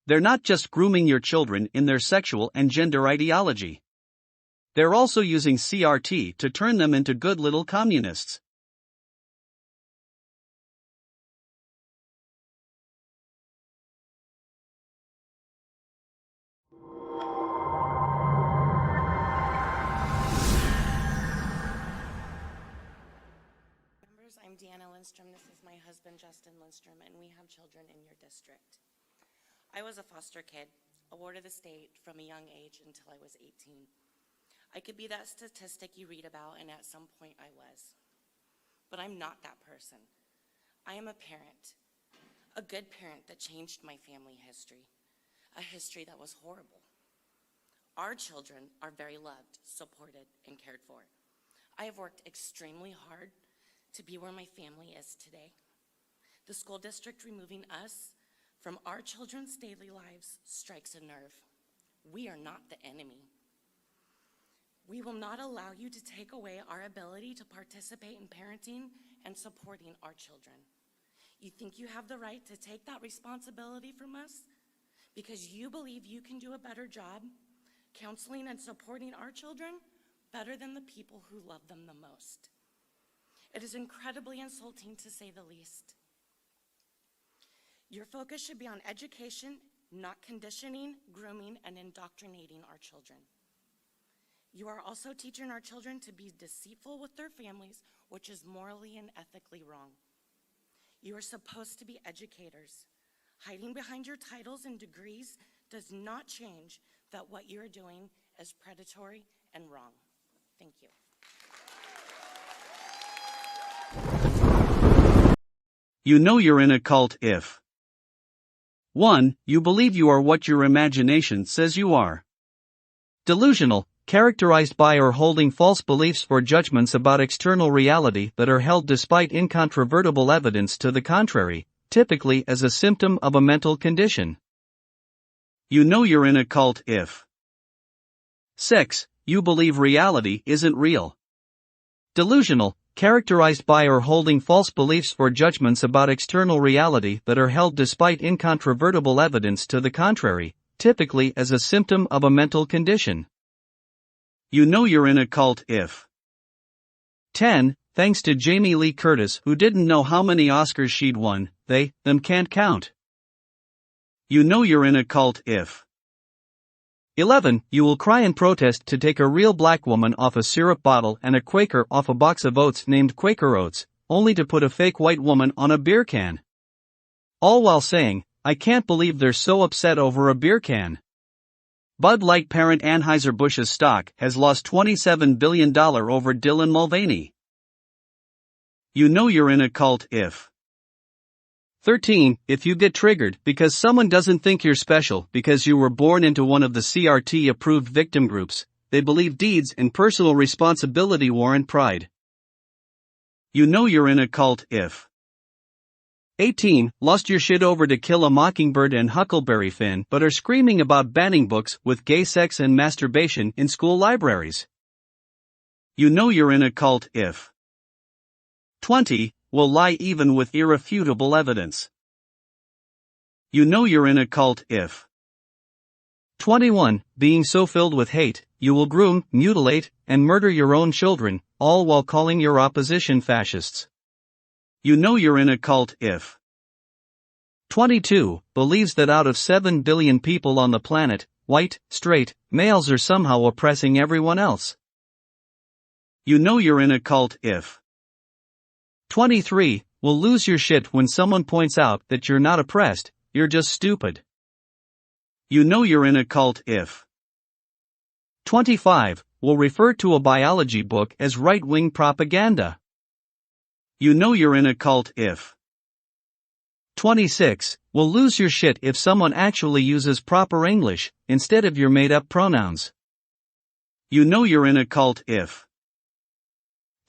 they're not just grooming your children in their sexual and gender ideology. They're also using CRT to turn them into good little communists. I'm Deanna Lindstrom. This is my husband, Justin Lindstrom, and we have children in your district. I was a foster kid, awarded the state from a young age until I was 18. I could be that statistic you read about, and at some point I was. But I'm not that person. I am a parent, a good parent that changed my family history, a history that was horrible. Our children are very loved, supported, and cared for. I have worked extremely hard to be where my family is today. The school district removing us from our children's daily lives strikes a nerve. We are not the enemy. We will not allow you to take away our ability to participate in parenting and supporting our children. You think you have the right to take that responsibility from us because you believe you can do a better job counseling and supporting our children better than the people who love them the most. It is incredibly insulting, to say the least. Your focus should be on education, not conditioning, grooming, and indoctrinating our children. You are also teaching our children to be deceitful with their families, which is morally and ethically wrong. You are supposed to be educators. Hiding behind your titles and degrees does not change that what you're doing is predatory and wrong. Thank you. You know you're in a cult if 1. You believe you are what your imagination says you are. Delusional, characterized by or holding false beliefs or judgments about external reality that are held despite incontrovertible evidence to the contrary, typically as a symptom of a mental condition. You know you're in a cult if 6. You believe reality isn't real. Delusional, characterized by or holding false beliefs or judgments about external reality that are held despite incontrovertible evidence to the contrary, typically as a symptom of a mental condition. You know you're in a cult if 10. Thanks to Jamie Lee Curtis, who didn't know how many Oscars she'd won, them can't count. You know you're in a cult if 11. You will cry in protest to take a real black woman off a syrup bottle and a Quaker off a box of oats named Quaker Oats, only to put a fake white woman on a beer can. All while saying, I can't believe they're so upset over a beer can. Bud Light parent Anheuser-Busch's stock has lost $27 billion over Dylan Mulvaney. You know you're in a cult if 13. If you get triggered because someone doesn't think you're special because you were born into one of the CRT-approved victim groups, they believe deeds and personal responsibility warrant pride. You know you're in a cult if 18. Lost your shit over To Kill a Mockingbird and Huckleberry Finn but are screaming about banning books with gay sex and masturbation in school libraries. You know you're in a cult if 20. Will lie even with irrefutable evidence. You know you're in a cult if 21. Being so filled with hate, you will groom, mutilate, and murder your own children, all while calling your opposition fascists. You know you're in a cult if 22. Believes that out of 7 billion people on the planet, white, straight, males are somehow oppressing everyone else. You know you're in a cult if 23. Will lose your shit when someone points out that you're not oppressed, you're just stupid. You know you're in a cult if 25. Will refer to a biology book as right-wing propaganda. You know you're in a cult if 26. Will lose your shit if someone actually uses proper English, instead of your made-up pronouns. You know you're in a cult if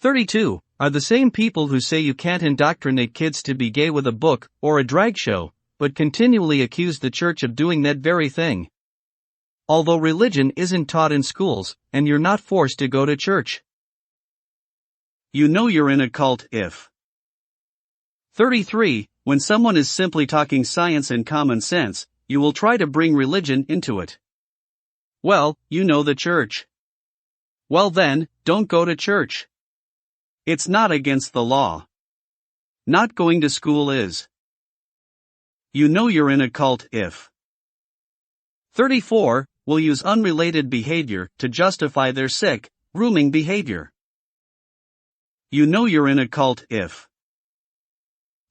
32. Are the same people who say you can't indoctrinate kids to be gay with a book or a drag show, but continually accuse the church of doing that very thing. Although religion isn't taught in schools, and you're not forced to go to church. You know you're in a cult if 33. When someone is simply talking science and common sense, you will try to bring religion into it. Well, you know the church. Well then, don't go to church. It's not against the law. Not going to school is. You know you're in a cult if. 34. Will use unrelated behavior to justify their sick, grooming behavior. You know you're in a cult if.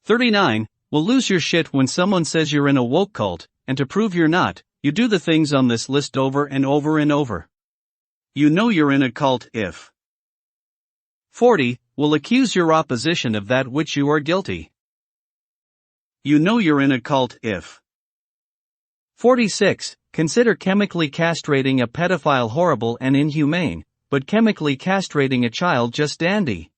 39. Will lose your shit when someone says you're in a woke cult, and to prove you're not, you do the things on this list over and over and over. You know you're in a cult if. 40. Will accuse your opposition of that which you are guilty. You know you're in a cult if. 46. Consider chemically castrating a pedophile horrible and inhumane, but chemically castrating a child just dandy.